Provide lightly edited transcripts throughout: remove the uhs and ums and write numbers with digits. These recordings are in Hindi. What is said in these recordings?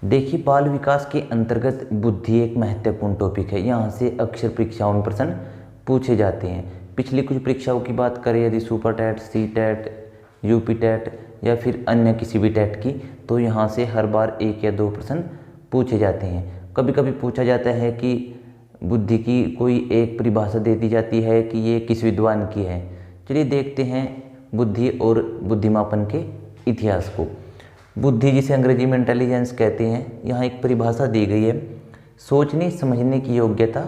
देखिए, बाल विकास के अंतर्गत बुद्धि एक महत्वपूर्ण टॉपिक है। यहाँ से अक्सर परीक्षाओं में प्रश्न पूछे जाते हैं। पिछली कुछ परीक्षाओं की बात करें यदि super TET, C TET, UP TET या फिर अन्य किसी भी टेट की, तो यहाँ से हर बार 1 या 2 प्रश्न पूछे जाते हैं। कभी कभी पूछा जाता है कि बुद्धि की कोई एक परिभाषा दे दी जाती है कि ये किस विद्वान की है। चलिए देखते हैं बुद्धि और बुद्धिमापन के इतिहास को। बुद्धि, जिसे अंग्रेजी में इंटेलिजेंस कहते हैं, यहाँ एक परिभाषा दी गई है। सोचने समझने की योग्यता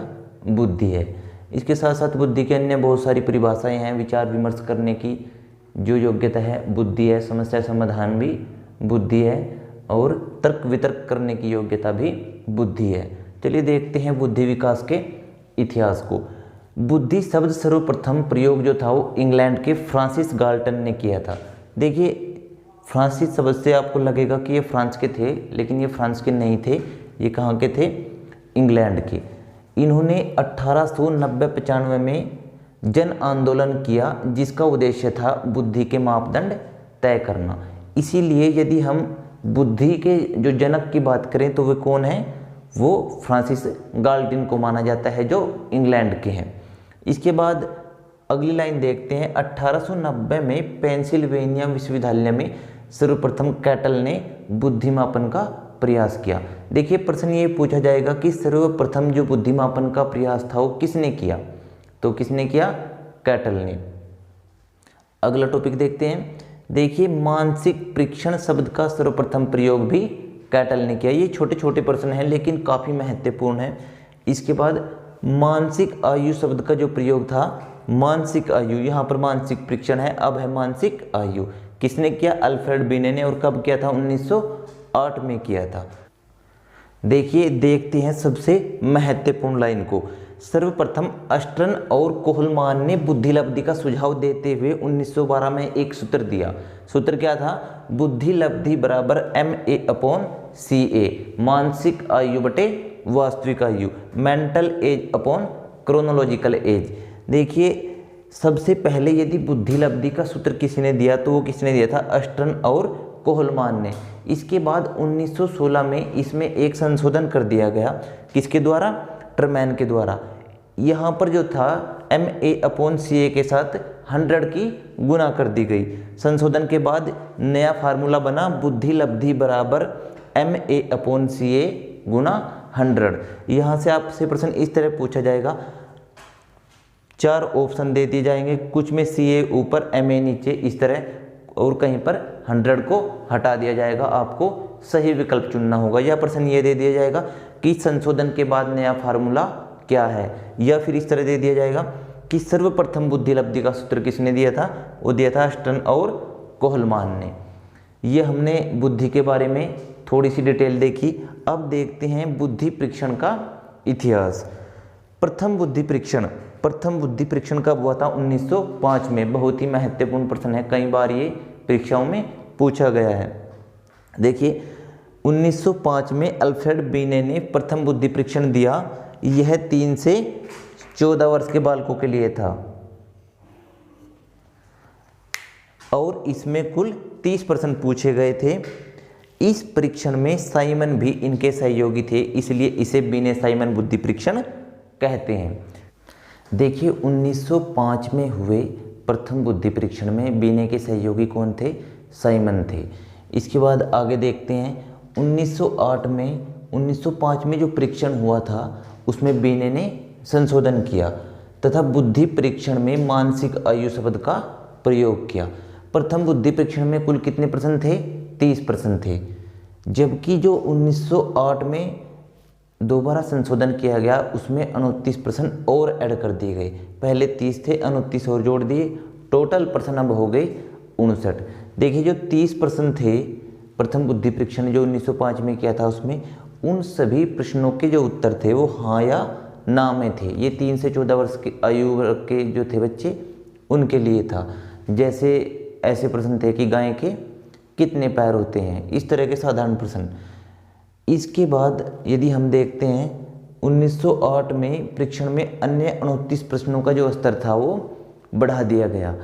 बुद्धि है। इसके साथ साथ बुद्धि के अन्य बहुत सारी परिभाषाएं हैं। विचार विमर्श करने की जो योग्यता है बुद्धि है, समस्या समाधान भी बुद्धि है, और तर्क वितर्क करने की योग्यता भी बुद्धि है। चलिए देखते हैं बुद्धि विकास के इतिहास को। बुद्धि शब्द सर्वप्रथम प्रयोग जो था वो इंग्लैंड के फ्रांसिस गाल्टन ने किया था। देखिए, फ्रांसिस शब्द से आपको लगेगा कि ये फ्रांस के थे, लेकिन ये फ्रांस के नहीं थे। ये कहाँ के थे? इंग्लैंड के। इन्होंने 1890-95 में जन आंदोलन किया, जिसका उद्देश्य था बुद्धि के मापदंड तय करना। इसीलिए यदि हम बुद्धि के जो जनक की बात करें तो वे कौन है? वो फ्रांसिस गाल्टन को माना जाता है, जो इंग्लैंड के हैं। इसके बाद अगली लाइन देखते हैं। 1890 में पेंसिल्वेनिया विश्वविद्यालय में सर्वप्रथम कैटल ने बुद्धिमापन का प्रयास किया। देखिए, प्रश्न ये पूछा जाएगा कि सर्वप्रथम जो बुद्धिमापन का प्रयास था वो किसने किया? तो किसने किया? कैटल ने। अगला टॉपिक देखते हैं। देखिए, मानसिक परीक्षण शब्द का सर्वप्रथम प्रयोग भी कैटल ने किया। ये छोटे छोटे प्रश्न हैं लेकिन काफ़ी महत्वपूर्ण है। इसके बाद मानसिक आयु शब्द का जो प्रयोग था, मानसिक आयु, यहाँ पर मानसिक परीक्षण है, अब है मानसिक आयु। किसने किया? अल्फ्रेड बिने ने। और कब किया था? 1908 में किया था। देखिए, देखते हैं सबसे महत्वपूर्ण लाइन को। सर्वप्रथम अस्टर्न और कोहलमान ने बुद्धि लब्धि का सुझाव देते हुए 1912 में एक सूत्र दिया। सूत्र क्या था? बुद्धि लब्धि बराबर MA/CA, मानसिक आयु बटे वास्तविक आयु, mental as upon chronological age. देखिए, सबसे पहले यदि बुद्धि लब्धि का सूत्र किसी ने दिया तो वो किसने दिया था? अस्टर्न और कोहलमान ने। इसके बाद 1916 में इसमें एक संशोधन कर दिया गया। किसके द्वारा? टरमैन के द्वारा। यहाँ पर जो था MA/CA के साथ 100 की गुना कर दी गई। संशोधन के बाद नया फार्मूला बना, बुद्धि लब्धि बराबर MA/CA गुना 100। यहाँ से आपसे प्रश्न इस तरह पूछा जाएगा, 4 ऑप्शन दे दिए जाएंगे, कुछ में CA ऊपर MA नीचे, इस तरह, और कहीं पर 100 को हटा दिया जाएगा। आपको सही विकल्प चुनना होगा। यह प्रश्न ये दे दिया जाएगा कि संशोधन के बाद नया फार्मूला क्या है, या फिर इस तरह दे दिया जाएगा कि सर्वप्रथम बुद्धि लब्धि का सूत्र किसने दिया था? वो दिया था अस्टर्न और कोहलमान ने। ये हमने बुद्धि के बारे में थोड़ी सी डिटेल देखी। अब देखते हैं बुद्धि परीक्षण का इतिहास। प्रथम बुद्धि परीक्षण कब हुआ था? 1905 में। बहुत ही महत्वपूर्ण प्रश्न है, कई बार ये परीक्षाओं में पूछा गया है। देखिए, 1905 में अल्फ्रेड बिने ने प्रथम बुद्धि परीक्षण दिया। यह 3 से 14 वर्ष के बालकों के लिए था और इसमें कुल 30 प्रश्न पूछे गए थे। इस परीक्षण में साइमन भी इनके सहयोगी थे, इसलिए इसे बिने साइमन बुद्धि परीक्षण कहते हैं। देखिए, 1905 में हुए प्रथम बुद्धि परीक्षण में बिने के सहयोगी कौन थे? साइमन थे। इसके बाद आगे देखते हैं। 1905 में जो परीक्षण हुआ था उसमें बिने ने संशोधन किया तथा बुद्धि परीक्षण में मानसिक आयु शब्द का प्रयोग किया। प्रथम बुद्धि परीक्षण में कुल कितने प्रश्न थे? 30 प्रश्न थे, जबकि जो 1908 में दोबारा संशोधन किया गया उसमें 29 प्रश्न और ऐड कर दिए गए। पहले 30 थे, 29 और जोड़ दिए, टोटल प्रश्न अब हो गए 59। देखिए, जो 30 प्रश्न थे प्रथम बुद्धि परीक्षण जो 1905 में किया था उसमें, उन सभी प्रश्नों के जो उत्तर थे वो हाँ या ना में थे। ये 3 से 14 वर्ष की आयु के जो थे बच्चे, उनके लिए था। जैसे ऐसे प्रश्न थे कि गाय के कितने पैर होते हैं, इस तरह के साधारण प्रश्न। इसके बाद यदि हम देखते हैं 1908 में परीक्षण में अन्य 29 प्रश्नों का जो स्तर था वो बढ़ा दिया गया।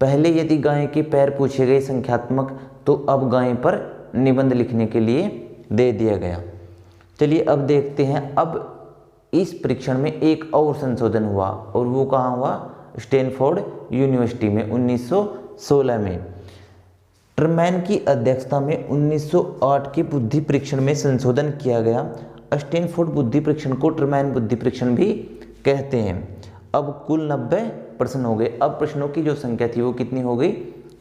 पहले यदि गाय के पैर पूछे गए संख्यात्मक, तो अब गाय पर निबंध लिखने के लिए दे दिया गया। चलिए अब देखते हैं, अब इस परीक्षण में एक और संशोधन हुआ और वो कहाँ हुआ, स्टैनफोर्ड यूनिवर्सिटी में 1916 में। ट्रूमैन की अध्यक्षता में 1908 के बुद्धि परीक्षण में संशोधन किया गया। स्टैनफोर्ड बुद्धि परीक्षण को ट्रूमैन बुद्धि परीक्षण भी कहते हैं। अब कुल 90 प्रश्न हो गए। अब प्रश्नों की जो संख्या थी वो कितनी हो गई,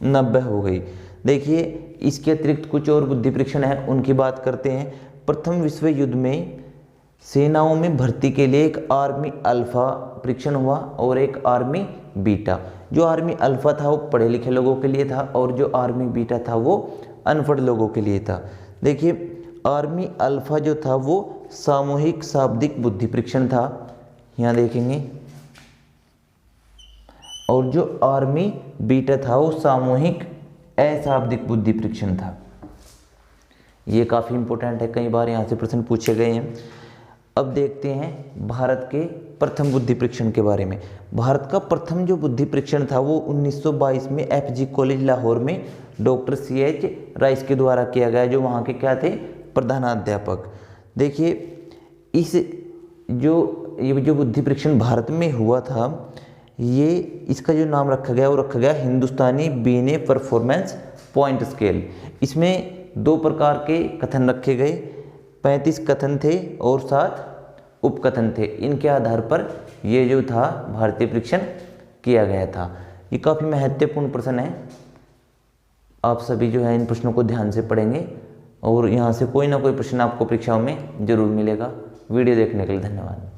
90 हो गई। देखिए इसके अतिरिक्त कुछ और बुद्धि परीक्षण है, उनकी बात करते हैं। प्रथम विश्व युद्ध में सेनाओं में भर्ती के लिए एक आर्मी अल्फा परीक्षण हुआ और एक आर्मी बीटा। जो आर्मी अल्फा था वो पढ़े लिखे लोगों के लिए था और जो आर्मी बीटा था वो अनपढ़ लोगों के लिए था। देखिए आर्मी अल्फा जो था वो सामूहिक शाब्दिक बुद्धि परीक्षण था, यहाँ देखेंगे, और जो आर्मी बीटा था वो सामूहिक अशाब्दिक बुद्धि परीक्षण था। ये काफ़ी इंपॉर्टेंट है, कई बार यहाँ से प्रश्न पूछे गए हैं। अब देखते हैं भारत के प्रथम बुद्धि परीक्षण के बारे में। भारत का प्रथम जो बुद्धि परीक्षण था वो 1922 में FG कॉलेज लाहौर में डॉक्टर CH राइस के द्वारा किया गया, जो वहाँ के क्या थे, प्रधानाध्यापक। देखिए ये जो बुद्धि परीक्षण भारत में हुआ था, ये इसका जो नाम रखा गया वो रखा गया हिंदुस्तानी बीने परफॉर्मेंस पॉइंट स्केल। इसमें 2 प्रकार के कथन रखे गए, 35 कथन थे और 7 उपकथन थे। इनके आधार पर ये जो था भारतीय परीक्षण किया गया था। ये काफ़ी महत्वपूर्ण प्रश्न है, आप सभी जो है इन प्रश्नों को ध्यान से पढ़ेंगे और यहाँ से कोई ना कोई प्रश्न आपको परीक्षाओं में जरूर मिलेगा। वीडियो देखने के लिए धन्यवाद।